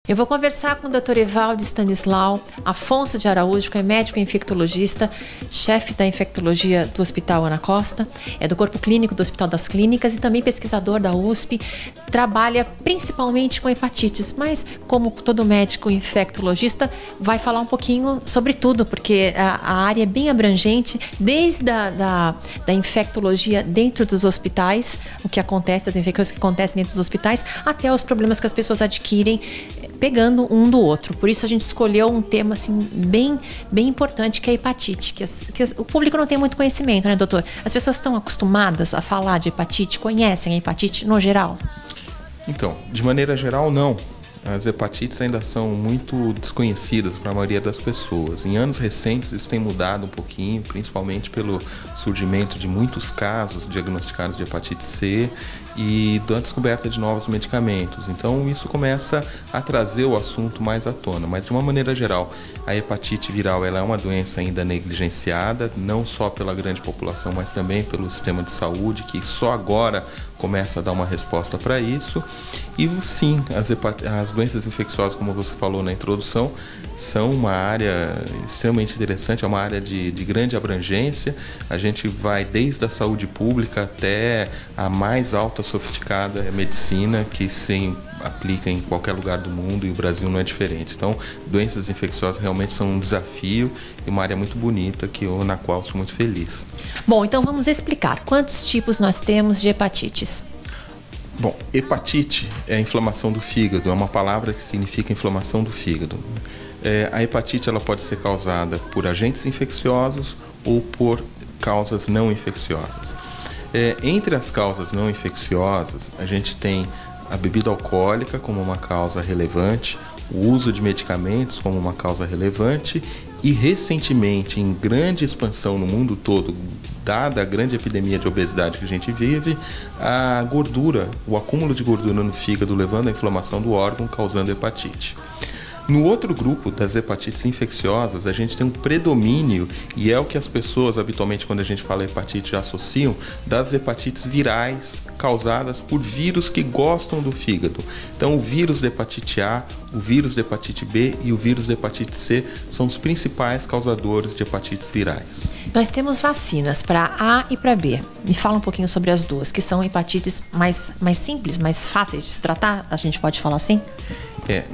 Eu vou conversar com o Dr. Evaldo Stanislau Afonso de Araújo, que é médico infectologista, chefe da infectologia do Hospital Ana Costa, é do Corpo Clínico do Hospital das Clínicas e também pesquisador da USP, trabalha principalmente com hepatites, mas como todo médico infectologista, vai falar um pouquinho sobre tudo, porque a área é bem abrangente, desde da infectologia dentro dos hospitais, o que acontece, as infecções que acontecem dentro dos hospitais, até os problemas que as pessoas adquirem pegando um do outro. Por isso a gente escolheu um tema assim, bem importante, que é a hepatite, que o público não tem muito conhecimento, né, doutor? As pessoas estão acostumadas a falar de hepatite, conhecem a hepatite no geral? Então, de maneira geral, não. As hepatites ainda são muito desconhecidas para a maioria das pessoas. Em anos recentes isso tem mudado um pouquinho, principalmente pelo surgimento de muitos casos diagnosticados de hepatite C e da descoberta de novos medicamentos. Então isso começa a trazer o assunto mais à tona. Mas de uma maneira geral, a hepatite viral ela é uma doença ainda negligenciada, não só pela grande população, mas também pelo sistema de saúde, que só agora começa a dar uma resposta para isso. E sim, as doenças infecciosas, como você falou na introdução, são uma área extremamente interessante, é uma área de grande abrangência. A gente vai desde a saúde pública até a mais alta sofisticada medicina, que se aplica em qualquer lugar do mundo, e o Brasil não é diferente. Então, doenças infecciosas realmente são um desafio e uma área muito bonita na qual sou muito feliz. Bom, então vamos explicar quantos tipos nós temos de hepatites. Bom, hepatite é a inflamação do fígado, é uma palavra que significa inflamação do fígado. A hepatite ela pode ser causada por agentes infecciosos ou por causas não infecciosas. Entre as causas não infecciosas, a gente tem a bebida alcoólica como uma causa relevante, o uso de medicamentos como uma causa relevante e, recentemente, em grande expansão no mundo todo, dada a grande epidemia de obesidade que a gente vive, a gordura, o acúmulo de gordura no fígado levando à inflamação do órgão, causando hepatite. No outro grupo das hepatites infecciosas, a gente tem um predomínio, e é o que as pessoas habitualmente, quando a gente fala hepatite, já associam, das hepatites virais causadas por vírus que gostam do fígado. Então, o vírus da hepatite A, o vírus da hepatite B e o vírus da hepatite C são os principais causadores de hepatites virais. Nós temos vacinas para A e para B. Me fala um pouquinho sobre as duas, que são hepatites mais simples, mais fáceis de se tratar, a gente pode falar assim?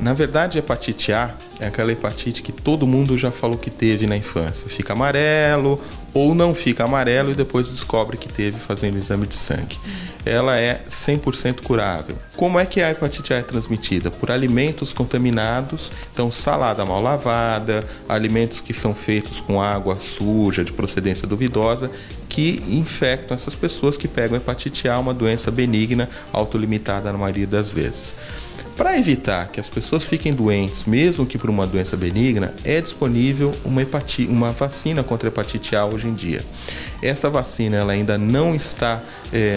Na verdade, a hepatite A é aquela hepatite que todo mundo já falou que teve na infância. Fica amarelo ou não fica amarelo e depois descobre que teve fazendo exame de sangue. Ela é 100% curável. Como é que a hepatite A é transmitida? Por alimentos contaminados, então salada mal lavada, alimentos que são feitos com água suja, de procedência duvidosa, que infectam essas pessoas que pegam hepatite A, uma doença benigna, autolimitada na maioria das vezes. Para evitar que as pessoas fiquem doentes, mesmo que por uma doença benigna, é disponível uma vacina contra a hepatite A hoje em dia. Essa vacina ela ainda não está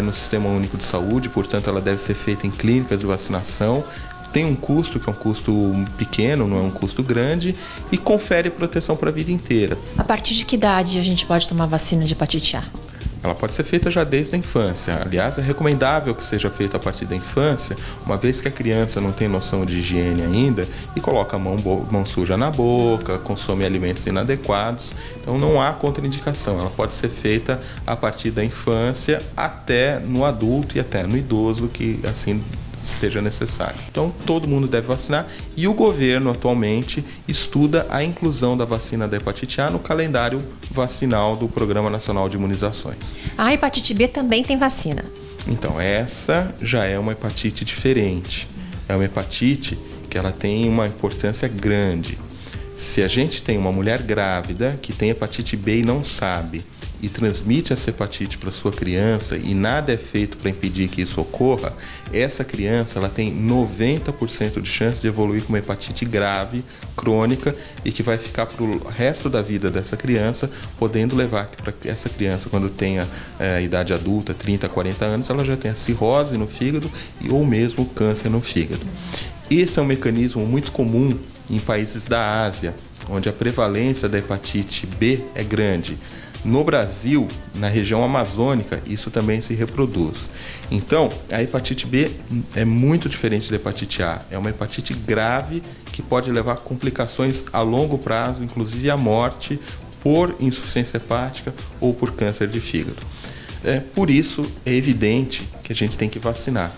no Sistema Único de Saúde, portanto ela deve ser feita em clínicas de vacinação. Tem um custo, que é um custo pequeno, não é um custo grande, e confere proteção para a vida inteira. A partir de que idade a gente pode tomar vacina de hepatite A? Ela pode ser feita já desde a infância. Aliás, é recomendável que seja feita a partir da infância, uma vez que a criança não tem noção de higiene ainda e coloca a mão suja na boca, consome alimentos inadequados. Então não há contraindicação. Ela pode ser feita a partir da infância até no adulto e até no idoso, que assim seja necessário. Então todo mundo deve vacinar e o governo atualmente estuda a inclusão da vacina da hepatite A no calendário vacinal do Programa Nacional de Imunizações. A hepatite B também tem vacina. Então essa já é uma hepatite diferente. É uma hepatite que ela tem uma importância grande. Se a gente tem uma mulher grávida que tem hepatite B e não sabe, e transmite essa hepatite para sua criança e nada é feito para impedir que isso ocorra, essa criança ela tem 90% de chance de evoluir com uma hepatite grave, crônica, e que vai ficar para o resto da vida dessa criança, podendo levar para essa criança, quando tenha a idade adulta, 30, 40 anos, ela já tenha cirrose no fígado ou mesmo câncer no fígado. Esse é um mecanismo muito comum em países da Ásia, onde a prevalência da hepatite B é grande. No Brasil, na região amazônica, isso também se reproduz. Então, a hepatite B é muito diferente da hepatite A. É uma hepatite grave que pode levar a complicações a longo prazo, inclusive a morte por insuficiência hepática ou por câncer de fígado. Por isso, é evidente que a gente tem que vacinar.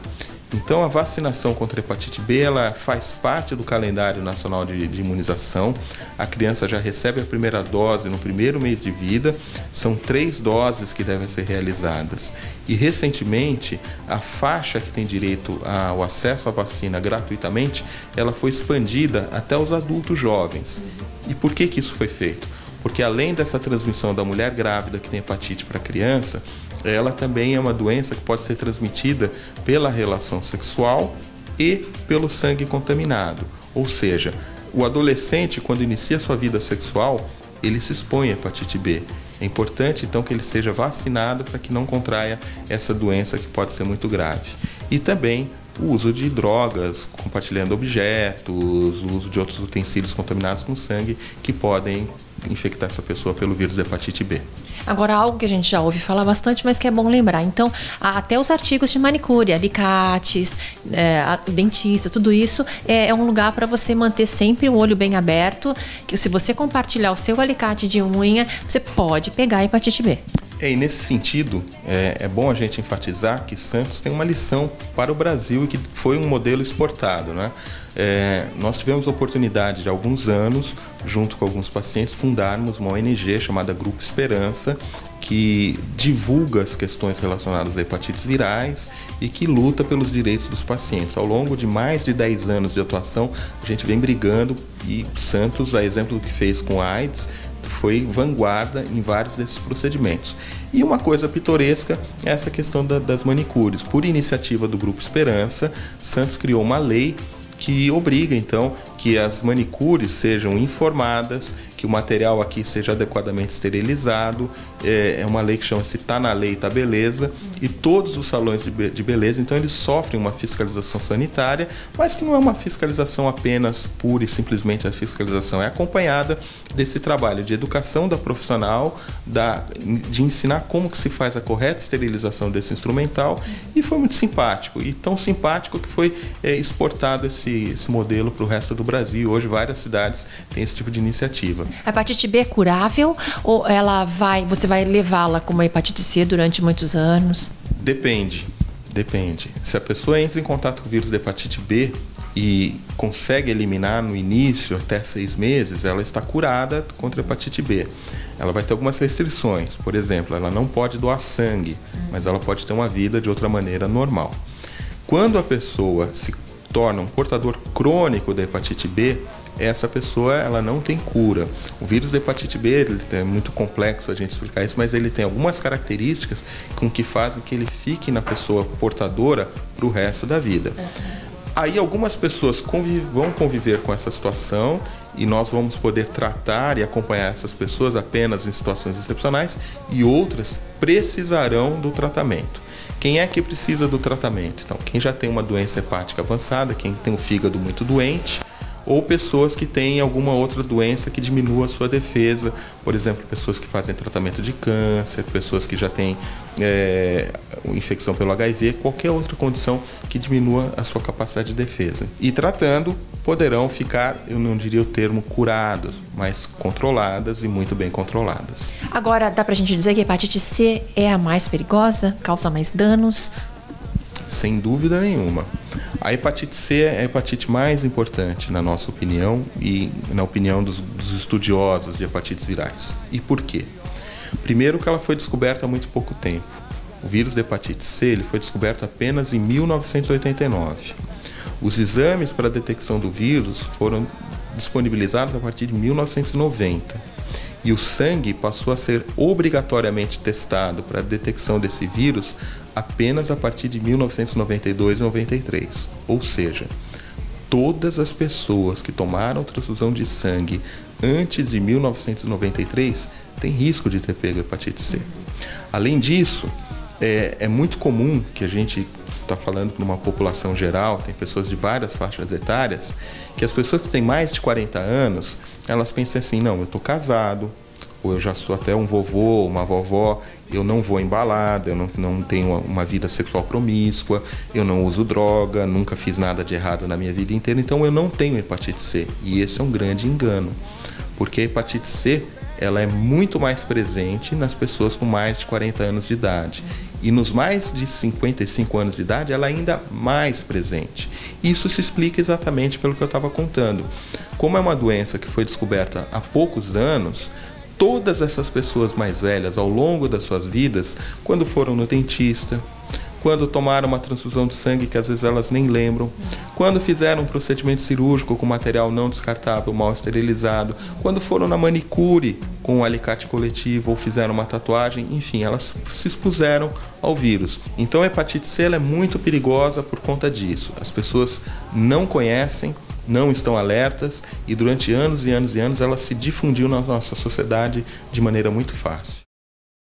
Então, a vacinação contra a hepatite B, ela faz parte do calendário nacional de imunização. A criança já recebe a primeira dose no primeiro mês de vida. São 3 doses que devem ser realizadas. E, recentemente, a faixa que tem direito ao acesso à vacina gratuitamente, ela foi expandida até os adultos jovens. E por que isso foi feito? Porque, além dessa transmissão da mulher grávida que tem hepatite para a criança, ela também é uma doença que pode ser transmitida pela relação sexual e pelo sangue contaminado. Ou seja, o adolescente, quando inicia sua vida sexual, ele se expõe à hepatite B. É importante, então, que ele esteja vacinado para que não contraia essa doença que pode ser muito grave. E também o uso de drogas, compartilhando objetos, o uso de outros utensílios contaminados com sangue que podem infectar essa pessoa pelo vírus da hepatite B. Agora, algo que a gente já ouve falar bastante, mas que é bom lembrar. Então, até os artigos de manicure, alicates, dentista, tudo isso é um lugar para você manter sempre o olho bem aberto, que se você compartilhar o seu alicate de unha, você pode pegar a hepatite B. E nesse sentido, é bom a gente enfatizar que Santos tem uma lição para o Brasil e que foi um modelo exportado, né? Nós tivemos a oportunidade de, há alguns anos, junto com alguns pacientes, fundarmos uma ONG chamada Grupo Esperança, que divulga as questões relacionadas a hepatites virais e que luta pelos direitos dos pacientes. Ao longo de mais de 10 anos de atuação, a gente vem brigando e Santos, a exemplo do que fez com a AIDS, foi vanguarda em vários desses procedimentos. E uma coisa pitoresca é essa questão das manicures. Por iniciativa do Grupo Esperança, Santos criou uma lei que obriga, então, que as manicures sejam informadas, que o material aqui seja adequadamente esterilizado. É uma lei que chama-se Tá na Lei, Tá Beleza, e todos os salões de beleza, então, eles sofrem uma fiscalização sanitária, mas que não é uma fiscalização apenas pura e simplesmente a fiscalização, é acompanhada desse trabalho de educação da profissional, de ensinar como que se faz a correta esterilização desse instrumental, e foi muito simpático, e tão simpático que foi exportado esse modelo para o resto do Brasil. Hoje várias cidades têm esse tipo de iniciativa. A hepatite B é curável ou você vai levá-la como a hepatite C durante muitos anos? Depende. Se a pessoa entra em contato com o vírus da hepatite B e consegue eliminar no início, até 6 meses, ela está curada contra a hepatite B. Ela vai ter algumas restrições. Por exemplo, ela não pode doar sangue, mas ela pode ter uma vida de outra maneira normal. Quando a pessoa se torna um portador crônico da hepatite B, essa pessoa ela não tem cura. O vírus da hepatite B é muito complexo a gente explicar isso, mas ele tem algumas características com que fazem que ele fique na pessoa portadora para o resto da vida. Aí algumas pessoas vão conviver com essa situação e nós vamos poder tratar e acompanhar essas pessoas apenas em situações excepcionais, e outras precisarão do tratamento. Quem é que precisa do tratamento? Então, quem já tem uma doença hepática avançada, quem tem o fígado muito doente, ou pessoas que têm alguma outra doença que diminua a sua defesa, por exemplo, pessoas que fazem tratamento de câncer, pessoas que já têm infecção pelo HIV, qualquer outra condição que diminua a sua capacidade de defesa. E tratando, poderão ficar, eu não diria o termo curados, mas controladas e muito bem controladas. Agora, dá pra gente dizer que a hepatite C é a mais perigosa, causa mais danos? Sem dúvida nenhuma. A hepatite C é a hepatite mais importante, na nossa opinião, e na opinião dos estudiosos de hepatites virais. E por quê? Primeiro que ela foi descoberta há muito pouco tempo. O vírus da hepatite C ele foi descoberto apenas em 1989. Os exames para a detecção do vírus foram disponibilizados a partir de 1990. E o sangue passou a ser obrigatoriamente testado para a detecção desse vírus apenas a partir de 1992 e 93. Ou seja, todas as pessoas que tomaram transfusão de sangue antes de 1993 têm risco de ter pego hepatite C. Além disso, é muito comum que a gente está falando para uma população geral, tem pessoas de várias faixas etárias, que as pessoas que têm mais de 40 anos, elas pensam assim, não, eu estou casado, ou eu já sou até um vovô, uma vovó, eu não vou em balada, eu não tenho uma vida sexual promíscua, eu não uso droga, nunca fiz nada de errado na minha vida inteira, então eu não tenho hepatite C. E esse é um grande engano, porque a hepatite C, ela é muito mais presente nas pessoas com mais de 40 anos de idade. E nos mais de 55 anos de idade, ela é ainda mais presente. Isso se explica exatamente pelo que eu estava contando. Como é uma doença que foi descoberta há poucos anos, todas essas pessoas mais velhas, ao longo das suas vidas, quando foram no dentista, quando tomaram uma transfusão de sangue que às vezes elas nem lembram, quando fizeram um procedimento cirúrgico com material não descartável, mal esterilizado, quando foram na manicure com um alicate coletivo ou fizeram uma tatuagem, enfim, elas se expuseram ao vírus. Então a hepatite C ela é muito perigosa por conta disso. As pessoas não conhecem, não estão alertas e durante anos e anos e anos ela se difundiu na nossa sociedade de maneira muito fácil.